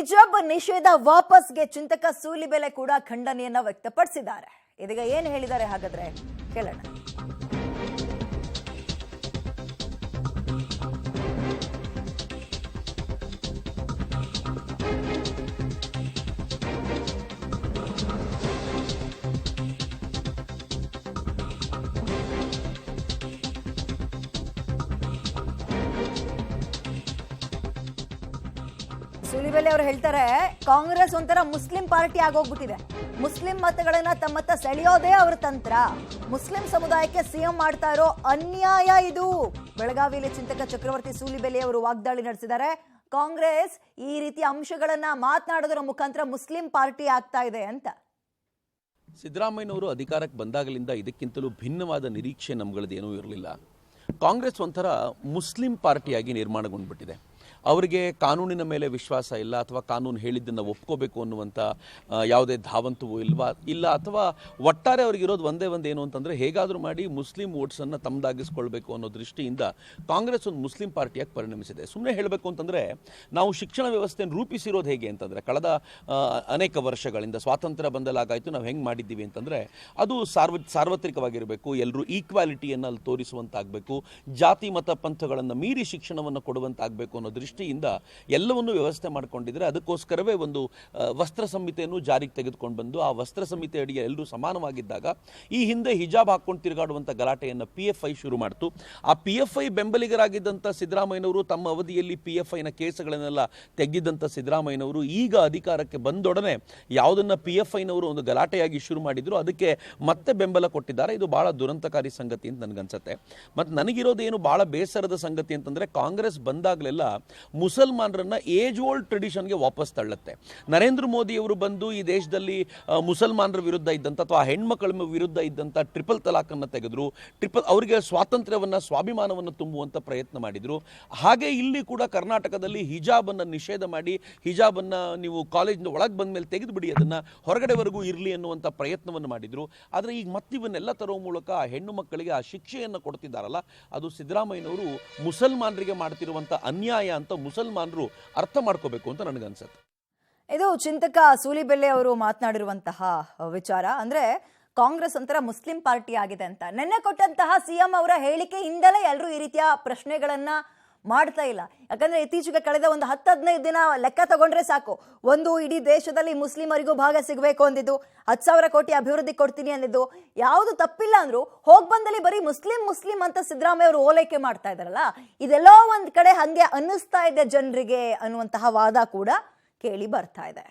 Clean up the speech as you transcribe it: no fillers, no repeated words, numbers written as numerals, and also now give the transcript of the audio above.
ಹಿಜಾಬ್ ನಿಷೇಧ ವಾಪಸ್ಗೆ ಚಿಂತಕ ಸೂಲಿಬೆಲೆ ಕೂಡ ಖಂಡನೆಯನ್ನ ವ್ಯಕ್ತಪಡಿಸಿದ್ದಾರೆ. ಇದೀಗ ಏನು ಹೇಳಿದ್ದಾರೆ ಹಾಗಾದ್ರೆ ಕೇಳೋಣ. ಸೂಲಿಬೆಲೆ ಅವರು ಹೇಳ್ತಾರೆ, ಕಾಂಗ್ರೆಸ್ ಒಂಥರ ಮುಸ್ಲಿಂ ಪಾರ್ಟಿ ಆಗೋಗ್ಬಿಟ್ಟಿದೆ. ಮುಸ್ಲಿಂ ಮತಗಳನ್ನ ತಮ್ಮತ್ತ ಸೆಳೆಯೋದೇ ಅವರ ತಂತ್ರ. ಮುಸ್ಲಿಂ ಸಮುದಾಯಕ್ಕೆ ಸಿಎಂ ಮಾಡ್ತಾ ಇರೋ ಅನ್ಯಾಯ ಇದು. ಬೆಳಗಾವಿಯಲ್ಲಿ ಚಿಂತಕ ಚಕ್ರವರ್ತಿ ಸೂಲಿಬೆಲೆ ಅವರು ವಾಗ್ದಾಳಿ ನಡೆಸಿದ್ದಾರೆ. ಕಾಂಗ್ರೆಸ್ ಈ ರೀತಿ ಅಂಶಗಳನ್ನ ಮಾತನಾಡೋದ್ರ ಮುಖಾಂತರ ಮುಸ್ಲಿಂ ಪಾರ್ಟಿ ಆಗ್ತಾ ಇದೆ ಅಂತ. ಸಿದ್ದರಾಮಯ್ಯನವರು ಅಧಿಕಾರಕ್ಕೆ ಬಂದಾಗಲಿಂದ ಇದಕ್ಕಿಂತಲೂ ಭಿನ್ನವಾದ ನಿರೀಕ್ಷೆ ನಮ್ಗಳದ್ದೇನೂ ಇರಲಿಲ್ಲ. ಕಾಂಗ್ರೆಸ್ ಒಂಥರ ಮುಸ್ಲಿಂ ಪಾರ್ಟಿಯಾಗಿ ನಿರ್ಮಾಣಗೊಂಡ್ಬಿಟ್ಟಿದೆ. ಅವರಿಗೆ ಕಾನೂನಿನ ಮೇಲೆ ವಿಶ್ವಾಸ ಇಲ್ಲ, ಅಥವಾ ಕಾನೂನು ಹೇಳಿದ್ದನ್ನು ಒಪ್ಕೋಬೇಕು ಅನ್ನುವಂಥ ಯಾವುದೇ ಧಾವಂತವೂ ಇಲ್ಲ, ಅಥವಾ ಒಟ್ಟಾರೆ ಅವ್ರಿಗಿರೋದು ಒಂದೇ ಏನು ಅಂತಂದರೆ ಹೇಗಾದರೂ ಮಾಡಿ ಮುಸ್ಲಿಂ ವೋಟ್ಸನ್ನು ತಮ್ಮದಾಗಿಸ್ಕೊಳ್ಬೇಕು ಅನ್ನೋ ದೃಷ್ಟಿಯಿಂದ ಕಾಂಗ್ರೆಸ್ ಒಂದು ಮುಸ್ಲಿಂ ಪಾರ್ಟಿಯಾಗಿ ಪರಿಣಮಿಸಿದೆ. ಸುಮ್ಮನೆ ಹೇಳಬೇಕು ಅಂತಂದರೆ ನಾವು ಶಿಕ್ಷಣ ವ್ಯವಸ್ಥೆಯನ್ನು ರೂಪಿಸಿರೋದು ಹೇಗೆ ಅಂತಂದರೆ ಕಳೆದ ಅನೇಕ ವರ್ಷಗಳಿಂದ ಸ್ವಾತಂತ್ರ್ಯ ಬಂದಲಾಗಾಯಿತು ನಾವು ಹೆಂಗೆ ಮಾಡಿದ್ದೀವಿ ಅಂತಂದರೆ ಅದು ಸಾರ್ವತ್ರಿಕವಾಗಿರಬೇಕು, ಎಲ್ಲರೂ ಈಕ್ವಾಲಿಟಿಯನ್ನು ಅಲ್ಲಿ ತೋರಿಸುವಂತಾಗಬೇಕು, ಜಾತಿ ಮತ ಪಂಥಗಳನ್ನು ಮೀರಿ ಶಿಕ್ಷಣವನ್ನು ಕೊಡುವಂತಾಗಬೇಕು ಅನ್ನೋ ದೃಷ್ಟಿಯಿಂದ ಎಲ್ಲವನ್ನೂ ವ್ಯವಸ್ಥೆ ಮಾಡಿಕೊಂಡಿದ್ರೆ ಅದಕ್ಕೋಸ್ಕರವೇ ಒಂದು ವಸ್ತ್ರ ಸಂಹಿತೆಯನ್ನು ಜಾರಿಗೆ ತೆಗೆದುಕೊಂಡು ಬಂದು ಆ ವಸ್ತ್ರ ಸಂಹಿತೆ ಅಡಿಗೆ ಎಲ್ಲರೂ ಸಮಾನವಾಗಿದ್ದಾಗ ಈ ಹಿಂದೆ ಹಿಜಾಬ್ ಹಾಕೊಂಡು ತಿರುಗಾಡುವಂಥ ಗಲಾಟೆಯನ್ನು PFI ಶುರು ಮಾಡ್ತು. ಆ PFI ಬೆಂಬಲಿಗರಾಗಿದ್ದಂಥ ಸಿದ್ದರಾಮಯ್ಯನವರು ತಮ್ಮ ಅವಧಿಯಲ್ಲಿ PFIನ ಕೇಸುಗಳನ್ನೆಲ್ಲ ತೆಗೆದಿದ್ದಂಥ ಸಿದ್ದರಾಮಯ್ಯನವರು ಈಗ ಅಧಿಕಾರಕ್ಕೆ ಬಂದೊಡನೆ ಯಾವುದನ್ನು PFIನವರು ಒಂದು ಗಲಾಟೆಯಾಗಿ ಶುರು ಮಾಡಿದ್ರು ಅದಕ್ಕೆ ಮತ್ತೆ ಬೆಂಬಲ ಕೊಟ್ಟಿದ್ದಾರೆ. ಇದು ಬಹಳ ದುರಂತಕಾರಿ ಸಂಗತಿ ಅಂತ ನನಗನ್ಸುತ್ತೆ. ಮತ್ತು ನನಗಿರೋದೇನು ಬಹಳ ಬೇಸರದ ಸಂಗತಿ ಅಂತಂದರೆ ಕಾಂಗ್ರೆಸ್ ಬಂದಾಗಲೆಲ್ಲ ಮುಸಲ್ಮಾನರನ್ನ ಏಜ್ ಓಲ್ಡ್ ಟ್ರೆಡಿಷನ್ಗೆ ವಾಪಸ್ ತಳ್ಳುತ್ತೆ. ನರೇಂದ್ರ ಮೋದಿಯವರು ಬಂದು ಈ ದೇಶದಲ್ಲಿ ಮುಸಲ್ಮಾನರ ವಿರುದ್ಧ ಇದ್ದಂಥ ಅಥವಾ ಹೆಣ್ಮಕ್ಳ ವಿರುದ್ಧ ಇದ್ದಂಥ ಟ್ರಿಪಲ್ ತಲಾಖನ್ನು ತೆಗೆದ್ರು, ಅವರಿಗೆ ಸ್ವಾತಂತ್ರ್ಯವನ್ನು ಸ್ವಾಭಿಮಾನವನ್ನು ತುಂಬುವಂಥ ಪ್ರಯತ್ನ ಮಾಡಿದರು. ಹಾಗೆ ಇಲ್ಲಿ ಕೂಡ ಕರ್ನಾಟಕದಲ್ಲಿ ಹಿಜಾಬನ್ನು ನಿಷೇಧ ಮಾಡಿ ಹಿಜಾಬನ್ನು ನೀವು ಕಾಲೇಜಿನ ಒಳಗೆ ಬಂದ ಮೇಲೆ ತೆಗೆದುಬಿಡಿ, ಅದನ್ನು ಹೊರಗಡೆವರೆಗೂ ಇರಲಿ ಅನ್ನುವಂಥ ಪ್ರಯತ್ನವನ್ನು ಮಾಡಿದರು. ಆದರೆ ಈಗ ಮತ್ತಿವನ್ನೆಲ್ಲ ತರೋ ಮೂಲಕ ಆ ಹೆಣ್ಣು ಮಕ್ಕಳಿಗೆ ಆ ಶಿಕ್ಷೆಯನ್ನು ಕೊಡ್ತಿದ್ದಾರಲ್ಲ, ಅದು ಸಿದ್ದರಾಮಯ್ಯನವರು ಮುಸಲ್ಮಾನರಿಗೆ ಮಾಡ್ತಿರುವಂಥ ಅನ್ಯಾಯ ಅಂತ ಮುಸಲ್ಮಾನರು ಅರ್ಥ ಮಾಡ್ಕೋಬೇಕು ಅಂತ ನನಗನ್ಸುತ್ತೆ. ಇದು ಚಿಂತಕ ಸೂಲಿಬೆಲೆ ಅವರು ಮಾತನಾಡಿರುವಂತಹ ವಿಚಾರ. ಅಂದ್ರೆ ಕಾಂಗ್ರೆಸ್ ಒಂಥರ ಮುಸ್ಲಿಂ ಪಾರ್ಟಿ ಆಗಿದೆ ಅಂತ. ನಿನ್ನೆ ಕೊಟ್ಟಂತಹ ಸಿಎಂ ಅವರ ಹೇಳಿಕೆಯಿಂದಲೇ ಎಲ್ಲರೂ ಈ ರೀತಿಯ ಪ್ರಶ್ನೆಗಳನ್ನ ಮಾಡ್ತಾ ಇಲ್ಲ. ಯಾಕಂದ್ರೆ ಇತ್ತೀಚೆಗೆ ಕಳೆದ ಒಂದು 10-15 ದಿನ ಲೆಕ್ಕ ತಗೊಂಡ್ರೆ ಸಾಕು, ಒಂದು ಇಡೀ ದೇಶದಲ್ಲಿ ಮುಸ್ಲಿಮರಿಗೂ ಭಾಗ ಸಿಗಬೇಕು ಅಂದಿದ್ದು, 10,000 ಕೋಟಿ ಅಭಿವೃದ್ಧಿ ಕೊಡ್ತೀನಿ ಅಂದಿದ್ದು, ಯಾವುದು ತಪ್ಪಿಲ್ಲ ಅಂದ್ರು ಹೋಗ್ ಬಂದಲ್ಲಿ ಬರೀ ಮುಸ್ಲಿಂ ಅಂತ ಸಿದ್ದರಾಮಯ್ಯ ಅವರು ಓಲೈಕೆ ಮಾಡ್ತಾ ಇದಾರಲ್ಲ, ಇದೆಲ್ಲೋ ಒಂದ್ ಕಡೆ ಹಂಗೆ ಅನ್ನಿಸ್ತಾ ಇದೆ ಜನರಿಗೆ ಅನ್ನುವಂತಹ ವಾದ ಕೂಡ ಕೇಳಿ ಬರ್ತಾ ಇದೆ.